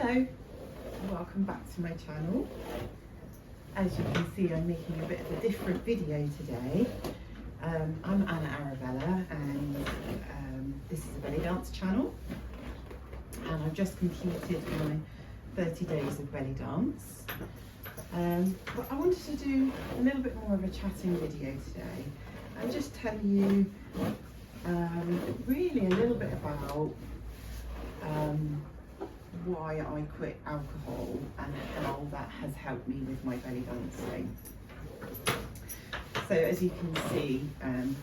Hello, welcome back to my channel. As you can see, I'm making a bit of a different video today. I'm Anna Arabella and this is a belly dance channel, and I've just completed my 30 days of belly dance. But I wanted to do a little bit more of a chatting video today and just tell you really a little bit about why I quit alcohol and how that has helped me with my belly dancing. So as you can see, I'm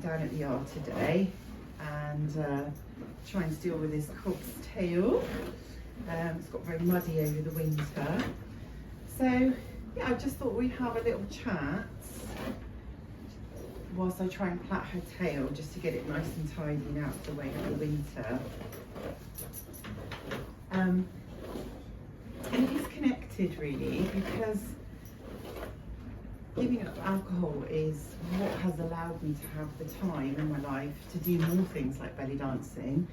down at the yard today and trying to deal with this cob's tail. It's got very muddy over the winter. So yeah, I just thought we'd have a little chat whilst I try and plait her tail, just to get it nice and tidy and out of the way for the winter. And it is connected really, because giving up alcohol is what has allowed me to have the time in my life to do more things like belly dancing,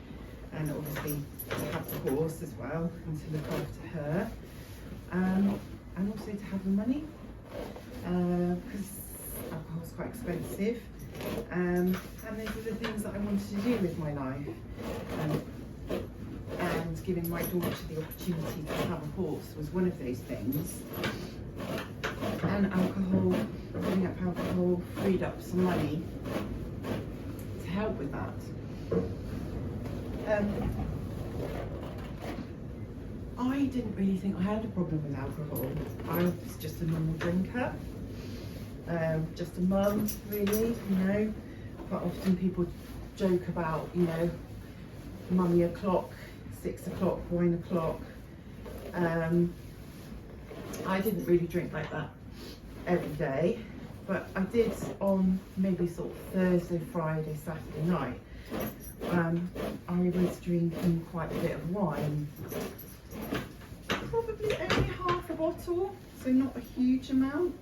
and obviously to have the horse as well and to look after her, and also to have the money, because alcohol is quite expensive, and these are the things that I wanted to do with my life. And giving my daughter the opportunity to have a horse was one of those things. And alcohol, giving up alcohol, freed up some money to help with that. I didn't really think I had a problem with alcohol. I was just a normal drinker, just a mum really, you know. Quite often people joke about, you know, mummy o'clock, 6 o'clock, wine o'clock. I didn't really drink like that every day, but I did on maybe sort of Thursday, Friday, Saturday night. I was drinking quite a bit of wine, probably only half a bottle, so not a huge amount.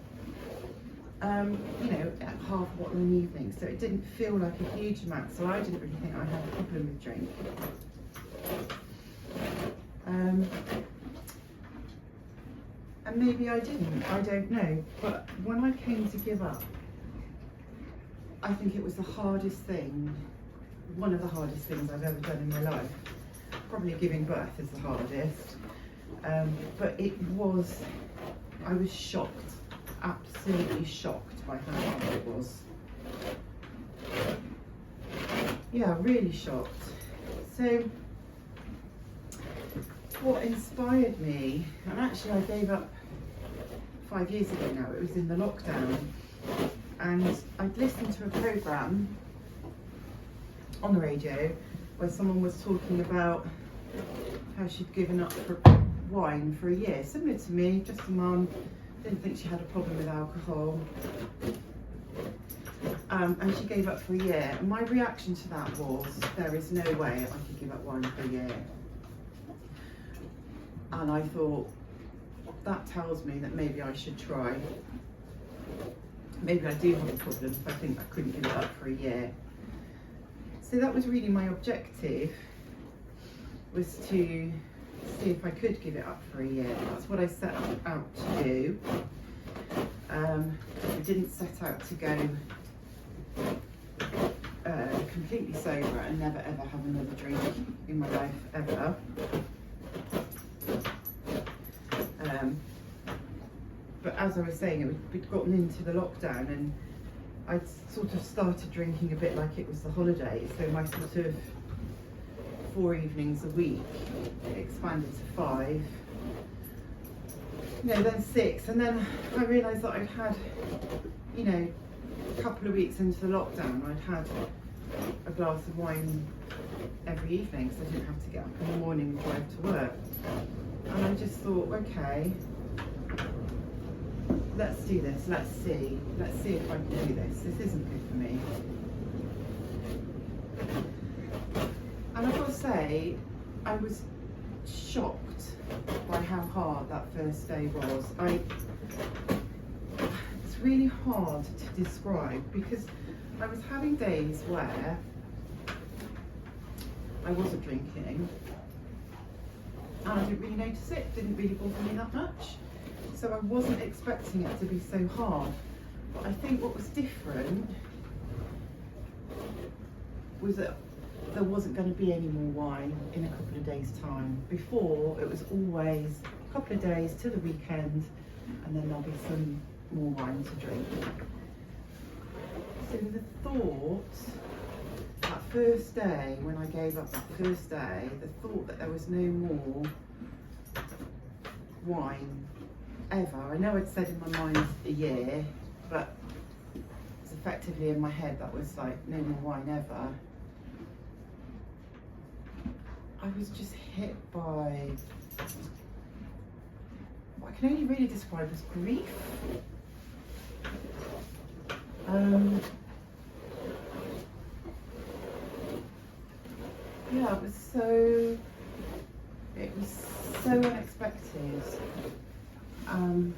You know, half a bottle in the evening, so it didn't feel like a huge amount, so I didn't really think I had a problem with drink. And maybe I didn't, I don't know, but when I came to give up, I think it was the hardest thing, one of the hardest things I've ever done in my life. Probably giving birth is the hardest, but it was, I was shocked, absolutely shocked by how hard it was. Yeah, really shocked. So what inspired me, and actually I gave up 5 years ago now, it was in the lockdown, and I'd listened to a programme on the radio where someone was talking about how she'd given up for wine for a year, similar to me, just a mum, didn't think she had a problem with alcohol, and she gave up for a year, and my reaction to that was, there is no way I could give up wine for a year. And I thought, that tells me that maybe I should try. Maybe I do have a problem if I think I couldn't give it up for a year. So that was really my objective, was to see if I could give it up for a year. That's what I set out to do. I didn't set out to go completely sober and never ever have another drink in my life ever. But as I was saying, we'd gotten into the lockdown and I'd sort of started drinking a bit like it was the holidays. So my sort of 4 evenings a week expanded to 5, you know, then 6, and then I realised that I'd had, you know, a couple of weeks into the lockdown, I'd had a glass of wine every evening, so I didn't have to get up in the morning and drive to work. And I just thought, okay, let's do this, let's see if I can do this. This isn't good for me. And I've got to say, I was shocked by how hard that first day was. It's really hard to describe, because I was having days where I wasn't drinking, and I didn't really notice it, didn't really bother me that much. So I wasn't expecting it to be so hard. But I think what was different was that there wasn't going to be any more wine in a couple of days' time. Before, it was always a couple of days to the weekend, and then there'll be some more wine to drink. So the thought, that first day, when I gave up that first day, the thought that there was no more wine ever. I know I'd said in my mind a year, but it's effectively in my head that was like no more wine ever. I was just hit by what I can only really describe as grief. Yeah, it was so unexpected. And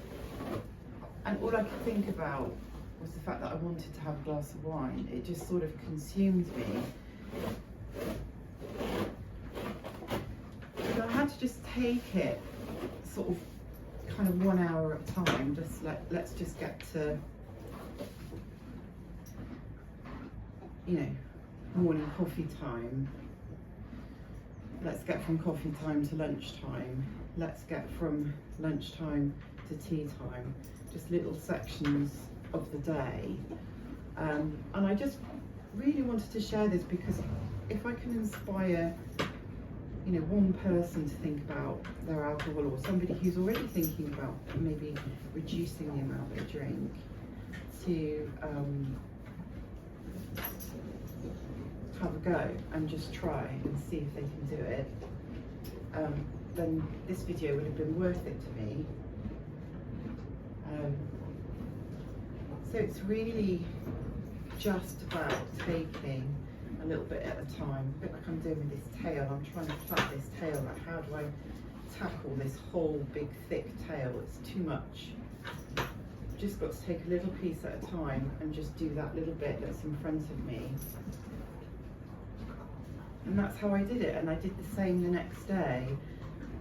all I could think about was the fact that I wanted to have a glass of wine. It just sort of consumed me. So I had to just take it sort of kind of 1 hour at a time. Just let's just get to, you know, morning coffee time. Let's get from coffee time to lunchtime. Let's get from lunchtime to tea time. Just little sections of the day. And I just really wanted to share this because if I can inspire, you know, one person to think about their alcohol, or somebody who's already thinking about maybe reducing the amount they drink, to have a go and just try and see if they can do it, then this video would have been worth it to me. So it's really just about taking a little bit at a time, a bit like I'm doing with this tail. I'm trying to plait this tail, like how do I tackle this whole big thick tail? It's too much. Just got to take a little piece at a time and just do that little bit that's in front of me. And that's how I did it, and I did the same the next day.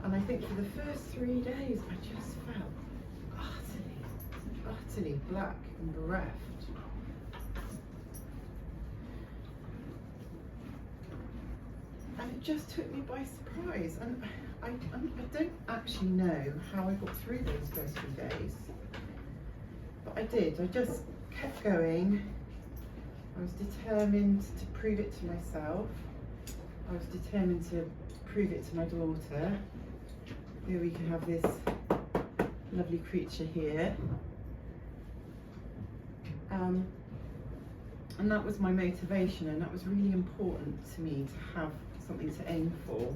And I think for the first 3 days I just felt utterly black and bereft. And it just took me by surprise, and I don't actually know how I got through those first few days, but I did. I just kept going. I was determined to prove it to myself. I was determined to prove it to my daughter. Here we can have this lovely creature here. And that was my motivation, and that was really important to me, to have something to aim for.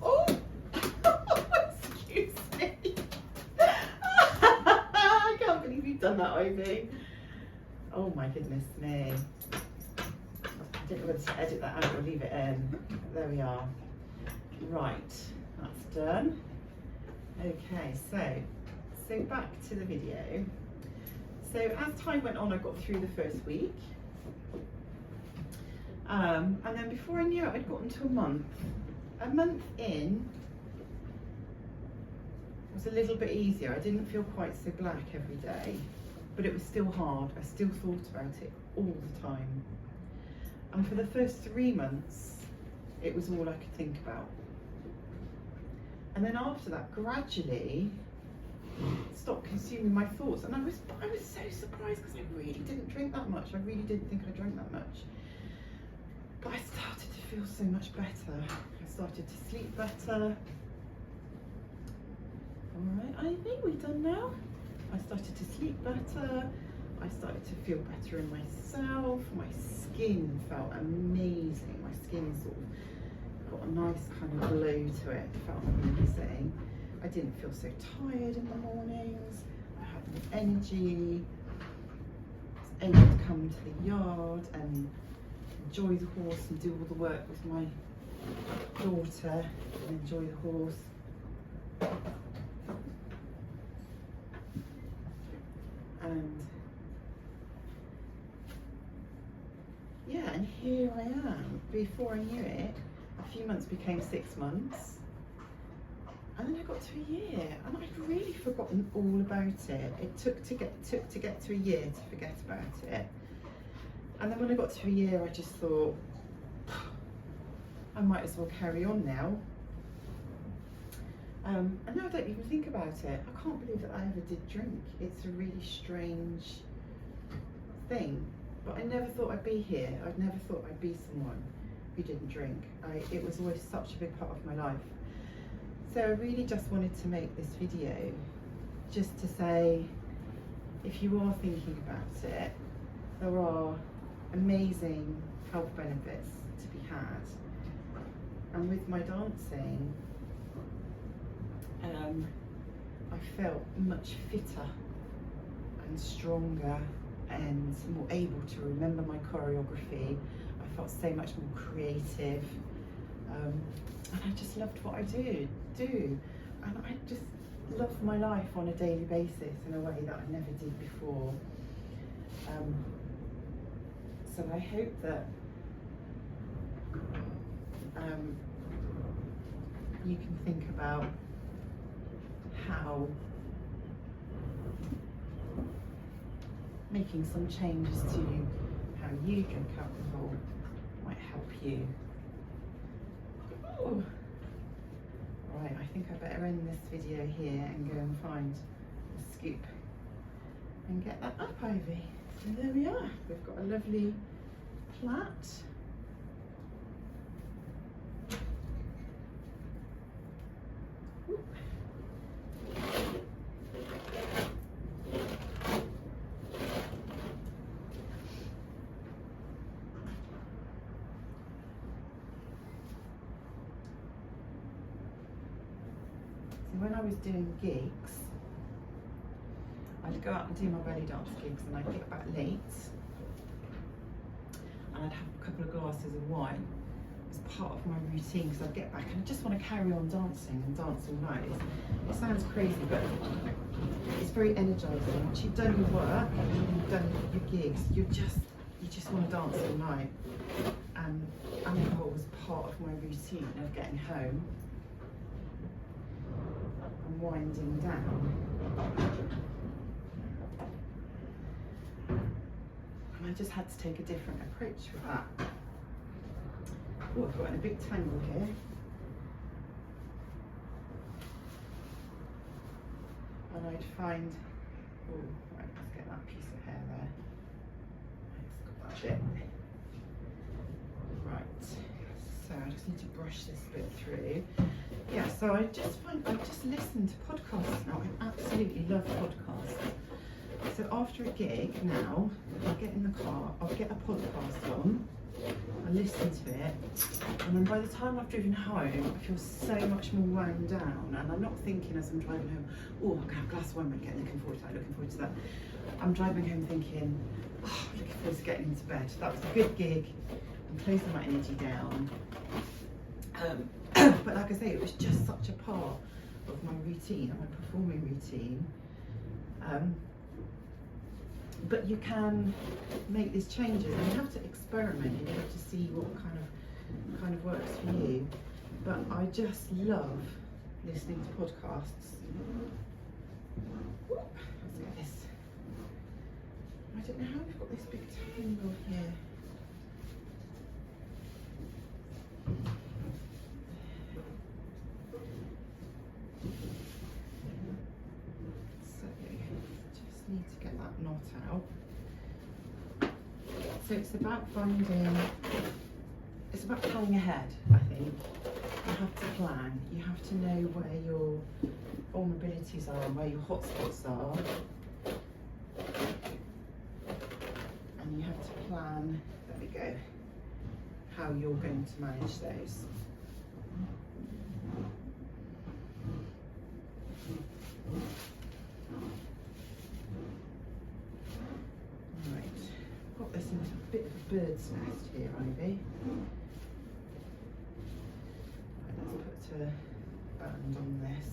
Oh, excuse me. I can't believe you've done that, Ivy. Oh my goodness me. I don't know whether to edit that out or leave it in. There we are. Right, that's done. Okay, so back to the video. So as time went on, I got through the first week. And then before I knew it, I'd gotten to a month. A month in was a little bit easier. I didn't feel quite so black every day, but it was still hard. I still thought about it all the time. And for the first 3 months, it was all I could think about. And then after that, gradually, it stopped consuming my thoughts. And I was so surprised because I really didn't drink that much. I really didn't think I drank that much. But I started to feel so much better. I started to sleep better. All right, Ivy, we done now? I started to sleep better. I started to feel better in myself. My skin felt amazing. My skin sort of got a nice kind of glow to it. It felt amazing. I didn't feel so tired in the mornings. I had more energy. I was able to come to the yard and enjoy the horse and do all the work with my daughter and enjoy the horse. And yeah, and here I am. Before I knew it, a few months became 6 months. And then I got to a year, and I'd really forgotten all about it. It took to get to a year to forget about it. And then when I got to a year, I just thought, I might as well carry on now. And now I don't even think about it. I can't believe that I ever did drink. It's a really strange thing. But I never thought I'd be here. I'd never thought I'd be someone who didn't drink. It was always such a big part of my life. So I really just wanted to make this video just to say, if you are thinking about it, there are amazing health benefits to be had. And with my dancing, I felt much fitter and stronger and more able to remember my choreography. I felt so much more creative. And I just loved what I do. And I just love my life on a daily basis in a way that I never did before. So I hope that you can think about how making some changes to how you drink alcohol might help you. Ooh. Right, I think I better end this video here and go and find a scoop and get that up, Ivy. So there we are. We've got a lovely plait. Ooh. When I was doing gigs, I'd go out and do my belly dance gigs, and I'd get back late and I'd have a couple of glasses of wine as part of my routine, because I'd get back and I just want to carry on dancing and dance all night. It sounds crazy, but it's very energizing. Once you've done your work and you've done your gigs, you just want to dance all night. And alcohol was part of my routine of getting home and winding down. And I just had to take a different approach with that. Oh, I've got in a big tangle here. And I'd find, oh, right, let's get that piece of hair there. Let's got that bit. Right, so I just need to brush this bit through. Yeah, so I just listen to podcasts now. I absolutely love podcasts. So after a gig now, I'll get in the car, I'll get a podcast on, I listen to it, and then by the time I've driven home, I feel so much more wound down, and I'm not thinking as I'm driving home, oh, I'm gonna have a glass of wine, I'm looking forward to that. I'm driving home thinking, oh, looking forward to getting into bed. That was a good gig. I'm closing my energy down. But like I say, it was just such a part of my routine, of my performing routine. But you can make these changes, and you have to experiment, and you have to see what kind of works for you. But I just love listening to podcasts. Let's get this. I don't know how we've got this big tangle here. Need to get that knot out. So it's about planning ahead, I think. You have to plan. You have to know where your vulnerabilities are and where your hotspots are. And you have to plan, there we go, how you're going to manage those. Bird's nest here, Ivy. Right, let's put a band on this.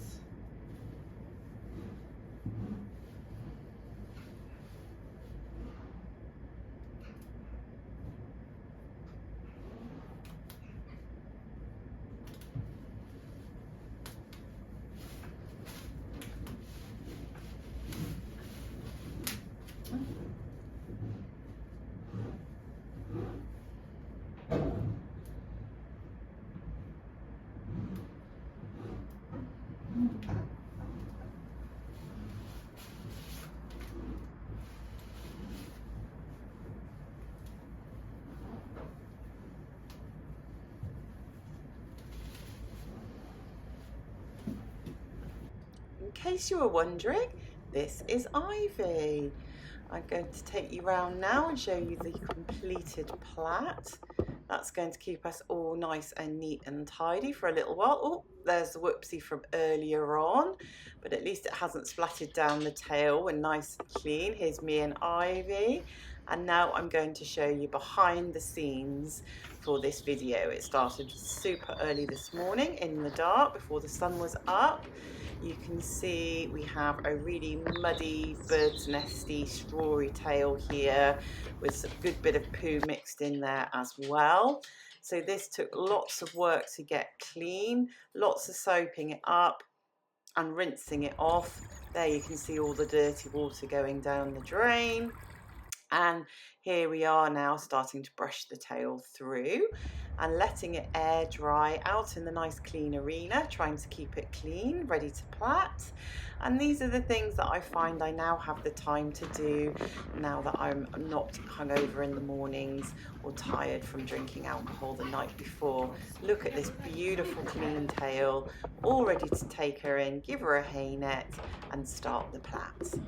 case you were wondering, this is Ivy. I'm going to take you round now and show you the completed plait. That's going to keep us all nice and neat and tidy for a little while. Oh, there's the whoopsie from earlier on, but at least it hasn't splattered down the tail. We're nice and clean. Here's me and Ivy. And now I'm going to show you behind the scenes for this video. It started super early this morning in the dark before the sun was up. You can see we have a really muddy, bird's nesty, strawy tail here with a good bit of poo mixed in there as well. So this took lots of work to get clean, lots of soaping it up and rinsing it off. There you can see all the dirty water going down the drain. And here we are now starting to brush the tail through and letting it air dry out in the nice clean arena, trying to keep it clean, ready to plait. And these are the things that I find I now have the time to do now that I'm not hungover in the mornings or tired from drinking alcohol the night before. Look at this beautiful clean tail, all ready to take her in, give her a hay net and start the plait.